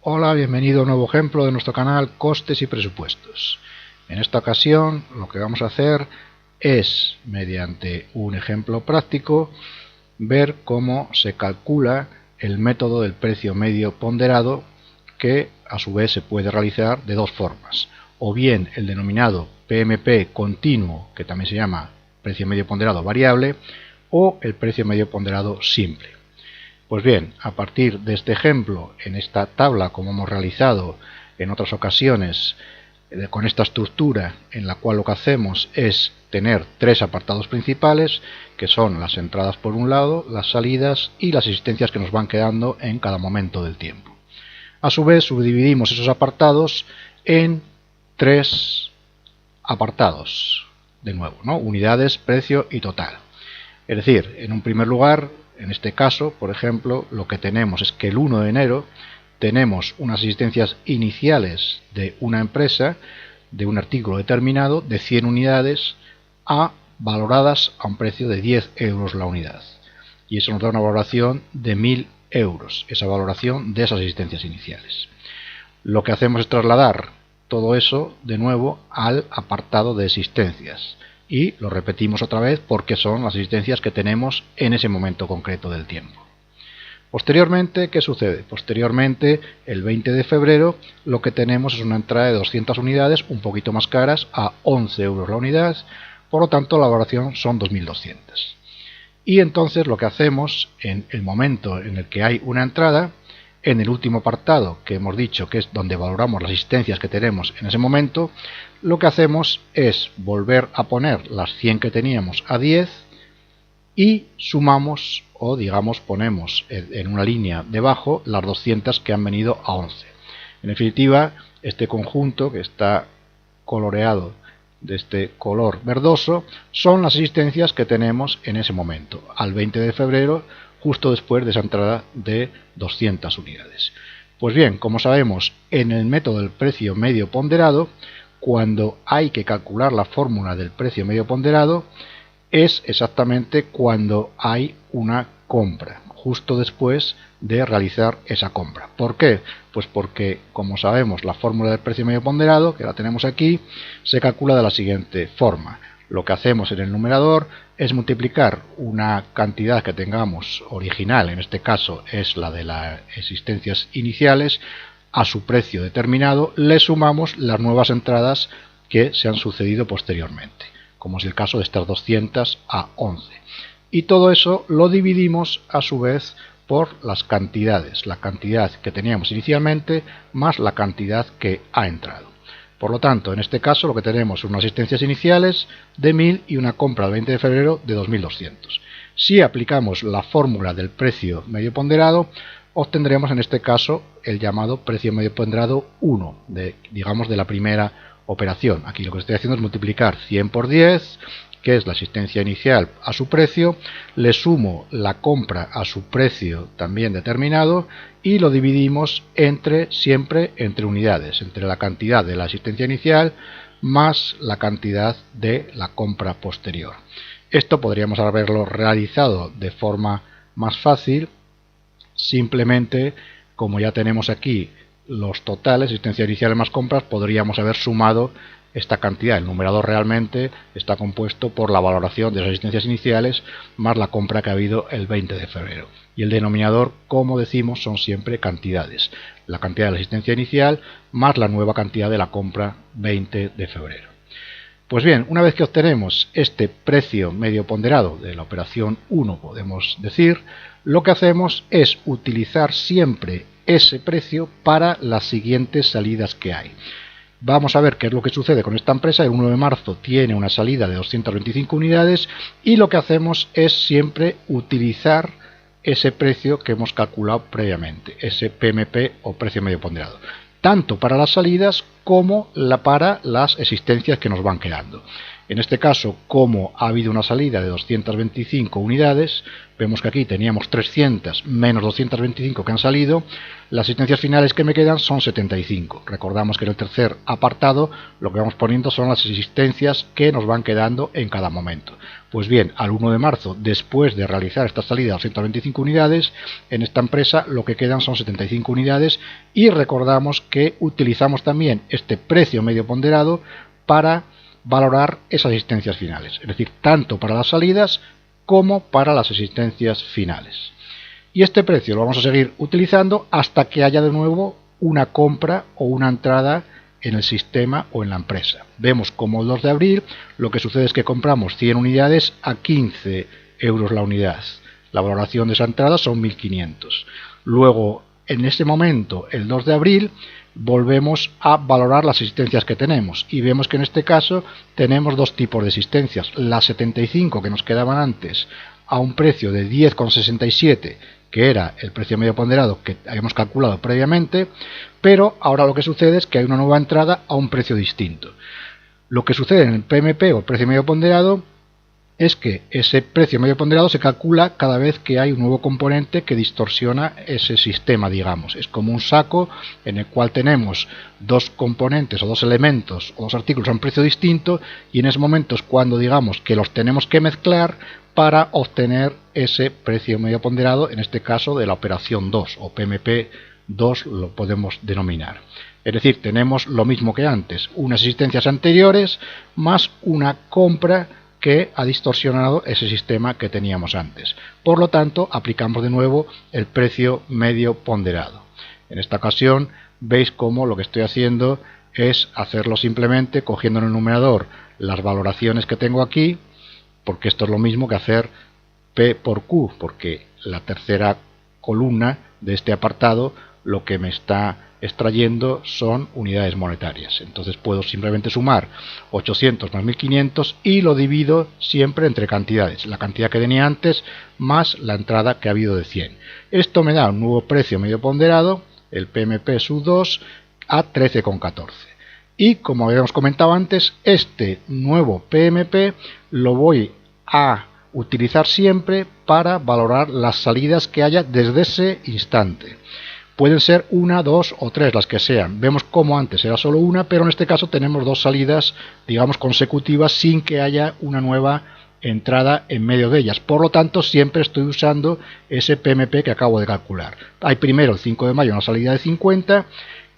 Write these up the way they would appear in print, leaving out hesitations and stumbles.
Hola, bienvenido a un nuevo ejemplo de nuestro canal Costes y Presupuestos. En esta ocasión lo que vamos a hacer es, mediante un ejemplo práctico, ver cómo se calcula el método del precio medio ponderado, que a su vez se puede realizar de dos formas: o bien el denominado PMP continuo, que también se llama precio medio ponderado variable, o el precio medio ponderado simple. Pues bien, a partir de este ejemplo, en esta tabla, como hemos realizado en otras ocasiones, con esta estructura en la cual lo que hacemos es tener tres apartados principales, que son las entradas por un lado, las salidas y las existencias que nos van quedando en cada momento del tiempo. A su vez, subdividimos esos apartados en tres apartados, de nuevo, ¿no? Unidades, precio y total. Es decir, en un primer lugar, en este caso, por ejemplo, lo que tenemos es que el 1 de enero tenemos unas existencias iniciales de una empresa, de un artículo determinado, de 100 unidades, valoradas a un precio de 10 euros la unidad. Y eso nos da una valoración de 1000 euros, esa valoración de esas existencias iniciales. Lo que hacemos es trasladar todo eso de nuevo al apartado de existencias. Y lo repetimos otra vez porque son las existencias que tenemos en ese momento concreto del tiempo. Posteriormente, ¿qué sucede? Posteriormente, el 20 de febrero, lo que tenemos es una entrada de 200 unidades, un poquito más caras, a 11 euros la unidad, por lo tanto la valoración son 2200. Y entonces lo que hacemos en el momento en el que hay una entrada, en el último apartado que hemos dicho que es donde valoramos las existencias que tenemos en ese momento, lo que hacemos es volver a poner las 100 que teníamos a 10 y sumamos, o digamos ponemos en una línea debajo las 200 que han venido a 11. En definitiva, este conjunto que está coloreado de este color verdoso son las existencias que tenemos en ese momento, al 20 de febrero, justo después de esa entrada de 200 unidades. Pues bien, como sabemos, en el método del precio medio ponderado, cuando hay que calcular la fórmula del precio medio ponderado, es exactamente cuando hay una compra, justo después de realizar esa compra. ¿Por qué? Pues porque, como sabemos, la fórmula del precio medio ponderado, que la tenemos aquí, se calcula de la siguiente forma. Lo que hacemos en el numerador es multiplicar una cantidad que tengamos original, en este caso es la de las existencias iniciales, a su precio determinado, le sumamos las nuevas entradas que se han sucedido posteriormente, como es el caso de estas 200 a 11. Y todo eso lo dividimos a su vez por las cantidades, la cantidad que teníamos inicialmente más la cantidad que ha entrado. Por lo tanto, en este caso lo que tenemos son unas existencias iniciales de 1000 y una compra el 20 de febrero de 2200. Si aplicamos la fórmula del precio medio ponderado, obtendremos en este caso el llamado precio medio ponderado 1, digamos de la primera operación. Aquí lo que estoy haciendo es multiplicar 100 por 10, que es la existencia inicial a su precio, le sumo la compra a su precio también determinado y lo dividimos siempre entre unidades, entre la cantidad de la existencia inicial más la cantidad de la compra posterior. Esto podríamos haberlo realizado de forma más fácil, simplemente como ya tenemos aquí los totales, existencia inicial más compras, podríamos haber sumado esta cantidad. El numerador realmente está compuesto por la valoración de las existencias iniciales más la compra que ha habido el 20 de febrero. Y el denominador, como decimos, son siempre cantidades. La cantidad de la existencia inicial más la nueva cantidad de la compra 20 de febrero. Pues bien, una vez que obtenemos este precio medio ponderado de la operación 1, podemos decir, lo que hacemos es utilizar siempre ese precio para las siguientes salidas que hay. Vamos a ver qué es lo que sucede con esta empresa. El 1 de marzo tiene una salida de 225 unidades y lo que hacemos es siempre utilizar ese precio que hemos calculado previamente, ese PMP o precio medio ponderado, tanto para las salidas como para las existencias que nos van quedando. En este caso, como ha habido una salida de 225 unidades, vemos que aquí teníamos 300 menos 225 que han salido, las asistencias finales que me quedan son 75. Recordamos que en el tercer apartado lo que vamos poniendo son las asistencias que nos van quedando en cada momento. Pues bien, al 1 de marzo, después de realizar esta salida de 225 unidades, en esta empresa lo que quedan son 75 unidades y recordamos que utilizamos también este precio medio ponderado para valorar esas asistencias finales, es decir, tanto para las salidas como para las asistencias finales. Y este precio lo vamos a seguir utilizando hasta que haya de nuevo una compra o una entrada en el sistema o en la empresa. Vemos como el 2 de abril lo que sucede es que compramos 100 unidades a 15 euros la unidad. La valoración de esa entrada son 1.500. Luego, en ese momento, el 2 de abril, volvemos a valorar las asistencias que tenemos y vemos que en este caso tenemos dos tipos de asistencias. Las 75 que nos quedaban antes a un precio de 10,67, que era el precio medio ponderado que habíamos calculado previamente, pero ahora lo que sucede es que hay una nueva entrada a un precio distinto. Lo que sucede en el PMP o el precio medio ponderado es que ese precio medio ponderado se calcula cada vez que hay un nuevo componente que distorsiona ese sistema, digamos. Es como un saco en el cual tenemos dos componentes o dos elementos o dos artículos a un precio distinto y en ese momento es cuando digamos que los tenemos que mezclar para obtener ese precio medio ponderado, en este caso de la operación 2 o PMP 2 lo podemos denominar. Es decir, tenemos lo mismo que antes, unas asistencias anteriores más una compra que ha distorsionado ese sistema que teníamos antes. Por lo tanto, aplicamos de nuevo el precio medio ponderado. En esta ocasión veis cómo lo que estoy haciendo es hacerlo simplemente cogiendo en el numerador las valoraciones que tengo aquí, porque esto es lo mismo que hacer P por Q, porque la tercera columna de este apartado lo que me está extrayendo son unidades monetarias. Entonces puedo simplemente sumar 800 más 1500 y lo divido siempre entre cantidades, la cantidad que tenía antes más la entrada que ha habido de 100. Esto me da un nuevo precio medio ponderado, el PMP sub 2, a 13,14. Y como habíamos comentado antes, este nuevo PMP lo voy a utilizar siempre para valorar las salidas que haya desde ese instante. Pueden ser una, dos o tres, las que sean. Vemos como antes era solo una, pero en este caso tenemos dos salidas, digamos, consecutivas sin que haya una nueva entrada en medio de ellas. Por lo tanto, siempre estoy usando ese PMP que acabo de calcular. Hay primero el 5 de mayo una salida de 50,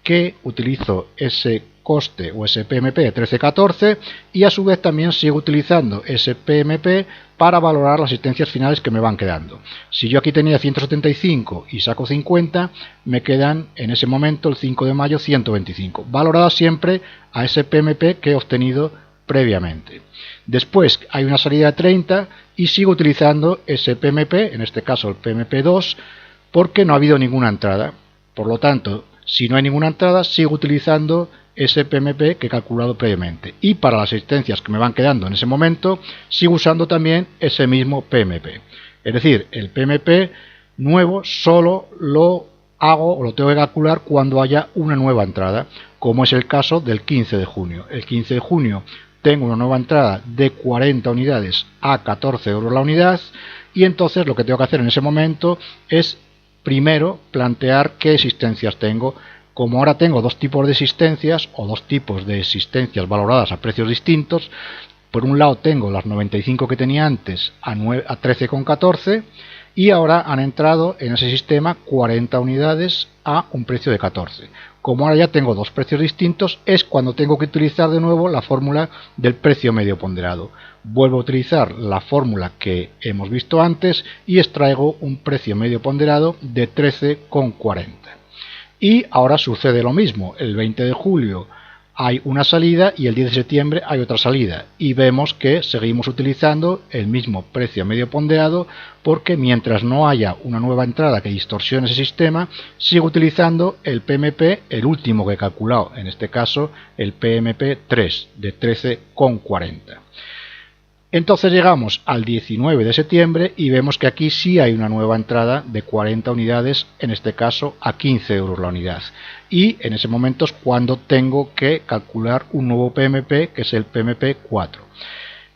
que utilizo ese coste o ese PMP de 13,14 y a su vez también sigo utilizando ese PMP para valorar las asistencias finales que me van quedando. Si yo aquí tenía 175 y saco 50, me quedan en ese momento el 5 de mayo 125, valoradas siempre a ese PMP que he obtenido previamente. Después hay una salida de 30 y sigo utilizando ese PMP, en este caso el PMP 2, porque no ha habido ninguna entrada. Por lo tanto, si no hay ninguna entrada, sigo utilizando ese PMP que he calculado previamente. Y para las asistencias que me van quedando en ese momento, sigo usando también ese mismo PMP. Es decir, el PMP nuevo solo lo hago o lo tengo que calcular cuando haya una nueva entrada, como es el caso del 15 de junio. El 15 de junio tengo una nueva entrada de 40 unidades a 14 euros la unidad y entonces lo que tengo que hacer en ese momento es primero plantear qué existencias tengo. Como ahora tengo dos tipos de existencias o dos tipos de existencias valoradas a precios distintos, por un lado tengo las 95 que tenía antes a 13,14 y ahora han entrado en ese sistema 40 unidades a un precio de 14. Como ahora ya tengo dos precios distintos, es cuando tengo que utilizar de nuevo la fórmula del precio medio ponderado. Vuelvo a utilizar la fórmula que hemos visto antes y extraigo un precio medio ponderado de 13,40. Y ahora sucede lo mismo, el 20 de julio hay una salida y el 10 de septiembre hay otra salida y vemos que seguimos utilizando el mismo precio medio ponderado porque mientras no haya una nueva entrada que distorsione ese sistema, sigo utilizando el PMP, el último que he calculado, en este caso el PMP 3 de 13,40. Entonces llegamos al 19 de septiembre y vemos que aquí sí hay una nueva entrada de 40 unidades, en este caso a 15 euros la unidad. Y en ese momento es cuando tengo que calcular un nuevo PMP, que es el PMP 4.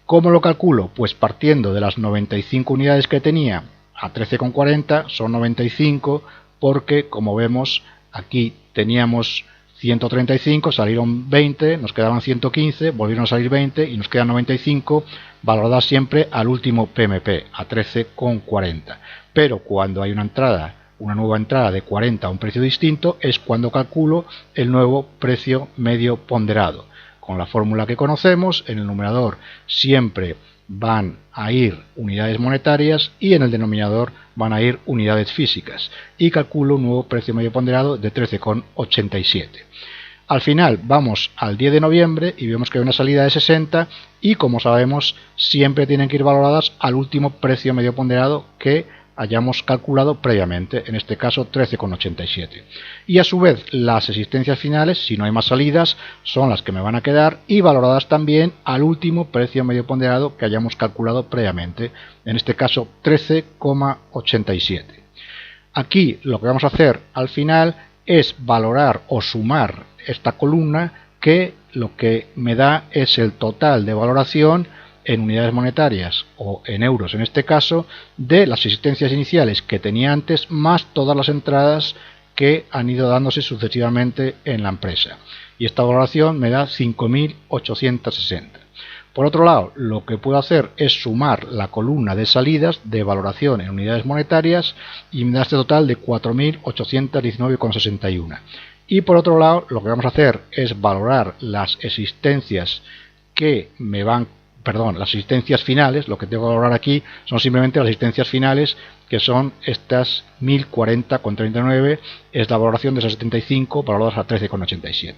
¿Cómo lo calculo? Pues partiendo de las 95 unidades que tenía a 13,40 son 95, porque como vemos aquí teníamos 135, salieron 20, nos quedaban 115, volvieron a salir 20 y nos quedan 95, valoradas siempre al último PMP, a 13,40. Pero cuando hay una nueva entrada de 40 a un precio distinto, es cuando calculo el nuevo precio medio ponderado. Con la fórmula que conocemos, en el numerador siempre van a ir unidades monetarias y en el denominador van a ir unidades físicas, y calculo un nuevo precio medio ponderado de 13,87. Al final vamos al 10 de noviembre y vemos que hay una salida de 60 y, como sabemos, siempre tienen que ir valoradas al último precio medio ponderado que hayamos calculado previamente, en este caso 13,87. Y a su vez las existencias finales, si no hay más salidas, son las que me van a quedar y valoradas también al último precio medio ponderado que hayamos calculado previamente, en este caso 13,87. Aquí lo que vamos a hacer al final es valorar o sumar esta columna, que lo que me da es el total de valoración en unidades monetarias o en euros en este caso, de las existencias iniciales que tenía antes, más todas las entradas que han ido dándose sucesivamente en la empresa. Y esta valoración me da 5.860. Por otro lado, lo que puedo hacer es sumar la columna de salidas de valoración en unidades monetarias y me da este total de 4.819,61. Y por otro lado, lo que vamos a hacer es valorar las existencias las existencias finales. Lo que tengo que valorar aquí son simplemente las existencias finales, que son estas 1040,39, es la valoración de esas 75 valoradas a 13,87.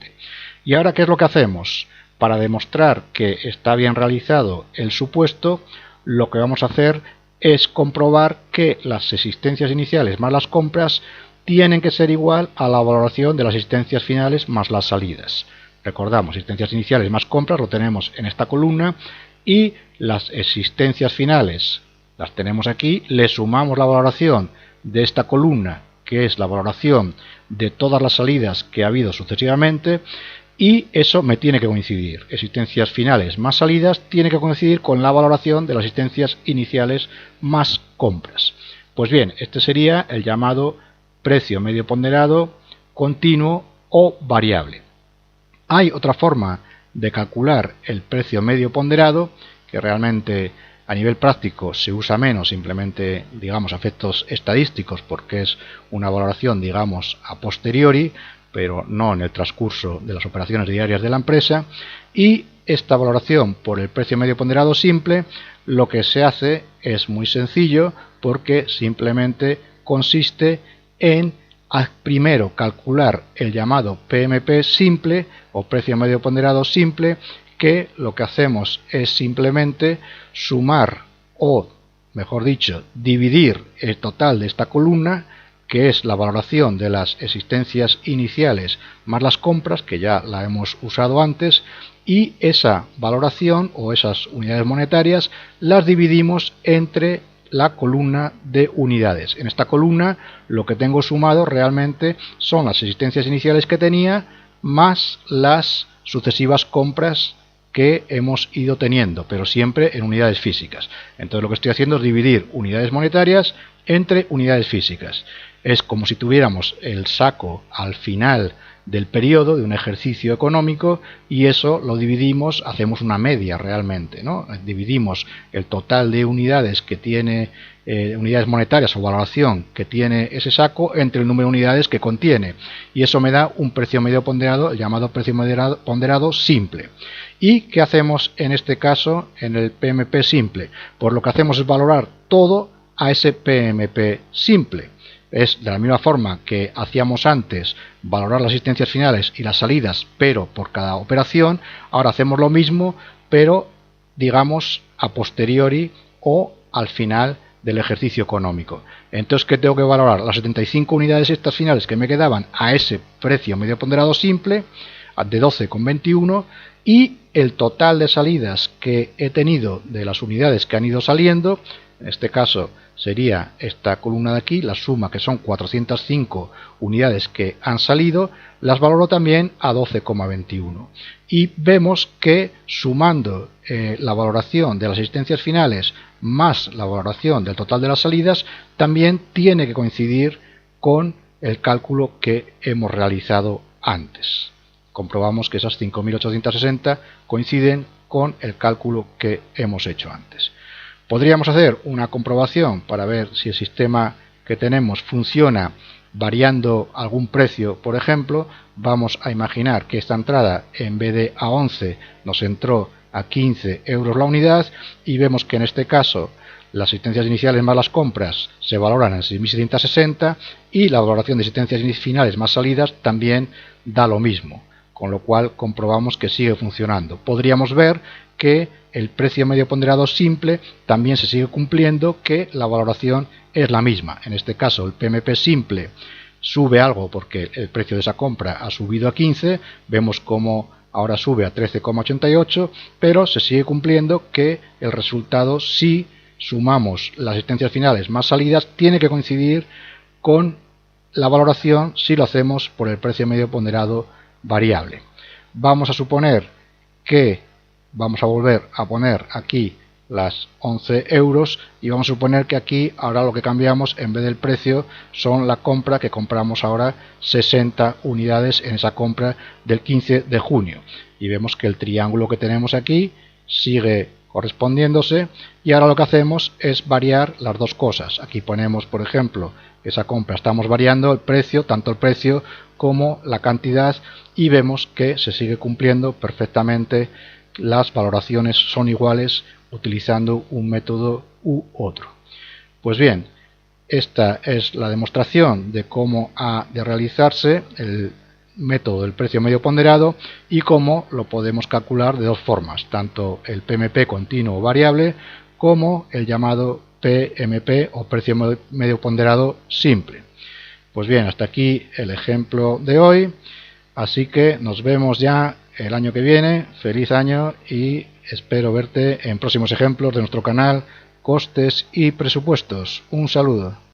Y ahora, ¿qué es lo que hacemos? Para demostrar que está bien realizado el supuesto, lo que vamos a hacer es comprobar que las existencias iniciales más las compras tienen que ser igual a la valoración de las existencias finales más las salidas. Recordamos, existencias iniciales más compras lo tenemos en esta columna, y las existencias finales las tenemos aquí. Le sumamos la valoración de esta columna, que es la valoración de todas las salidas que ha habido sucesivamente, y eso me tiene que coincidir. Existencias finales más salidas tiene que coincidir con la valoración de las existencias iniciales más compras. Pues bien, este sería el llamado precio medio ponderado continuo o variable. Hay otra forma de calcular el precio medio ponderado, que realmente a nivel práctico se usa menos, simplemente, digamos, a efectos estadísticos, porque es una valoración, digamos, a posteriori, pero no en el transcurso de las operaciones diarias de la empresa. Y esta valoración por el precio medio ponderado simple, lo que se hace es muy sencillo, porque simplemente consiste en primero calcular el llamado PMP simple o precio medio ponderado simple, que lo que hacemos es simplemente sumar, o mejor dicho, dividir el total de esta columna, que es la valoración de las existencias iniciales más las compras, que ya la hemos usado antes, y esa valoración o esas unidades monetarias las dividimos entre la columna de unidades. En esta columna lo que tengo sumado realmente son las existencias iniciales que tenía más las sucesivas compras que hemos ido teniendo, pero siempre en unidades físicas. Entonces lo que estoy haciendo es dividir unidades monetarias entre unidades físicas. Es como si tuviéramos el saco al final del periodo de un ejercicio económico, y eso lo dividimos, hacemos una media realmente, ¿no? Dividimos el total de unidades que tiene, unidades monetarias o valoración que tiene ese saco, entre el número de unidades que contiene, y eso me da un precio medio ponderado, el llamado precio medio ponderado simple. ¿Y qué hacemos en este caso en el PMP simple? Pues lo que hacemos es valorar todo a ese PMP simple. Es de la misma forma que hacíamos antes, valorar las existencias finales y las salidas, pero por cada operación. Ahora hacemos lo mismo, pero digamos a posteriori o al final del ejercicio económico. Entonces, ¿qué tengo que valorar? Las 75 unidades estas finales que me quedaban a ese precio medio ponderado simple de 12,21, y el total de salidas que he tenido de las unidades que han ido saliendo, En este caso sería esta columna de aquí, la suma, que son 405 unidades que han salido, las valoro también a 12,21. Y vemos que sumando la valoración de las asistencias finales más la valoración del total de las salidas, también tiene que coincidir con el cálculo que hemos realizado antes. Comprobamos que esas 5.860 coinciden con el cálculo que hemos hecho antes. Podríamos hacer una comprobación para ver si el sistema que tenemos funciona variando algún precio. Por ejemplo, vamos a imaginar que esta entrada, en vez de a 11, nos entró a 15 euros la unidad, y vemos que en este caso las asistencias iniciales más las compras se valoran en 6.760 y la valoración de asistencias finales más salidas también da lo mismo, con lo cual comprobamos que sigue funcionando. Podríamos ver que el precio medio ponderado simple también se sigue cumpliendo, que la valoración es la misma. En este caso el PMP simple sube algo porque el precio de esa compra ha subido a 15, vemos como ahora sube a 13,88, pero se sigue cumpliendo que el resultado, si sumamos las asistencias finales más salidas, tiene que coincidir con la valoración si lo hacemos por el precio medio ponderado variable. Vamos a suponer que vamos a volver a poner aquí las 11 euros y vamos a suponer que aquí ahora lo que cambiamos, en vez del precio, son la compra, que compramos ahora 60 unidades en esa compra del 15 de junio. Y vemos que el triángulo que tenemos aquí sigue correspondiéndose, y ahora lo que hacemos es variar las dos cosas. Aquí ponemos, por ejemplo, esa compra, estamos variando el precio, tanto el precio como la cantidad, y vemos que se sigue cumpliendo perfectamente, las valoraciones son iguales utilizando un método u otro. Pues bien, esta es la demostración de cómo ha de realizarse el método del precio medio ponderado y cómo lo podemos calcular de dos formas, tanto el PMP continuo o variable como el llamado PMP o precio medio ponderado simple. Pues bien, hasta aquí el ejemplo de hoy, así que nos vemos ya el año que viene. Feliz año y espero verte en próximos ejemplos de nuestro canal Costes y Presupuestos. Un saludo.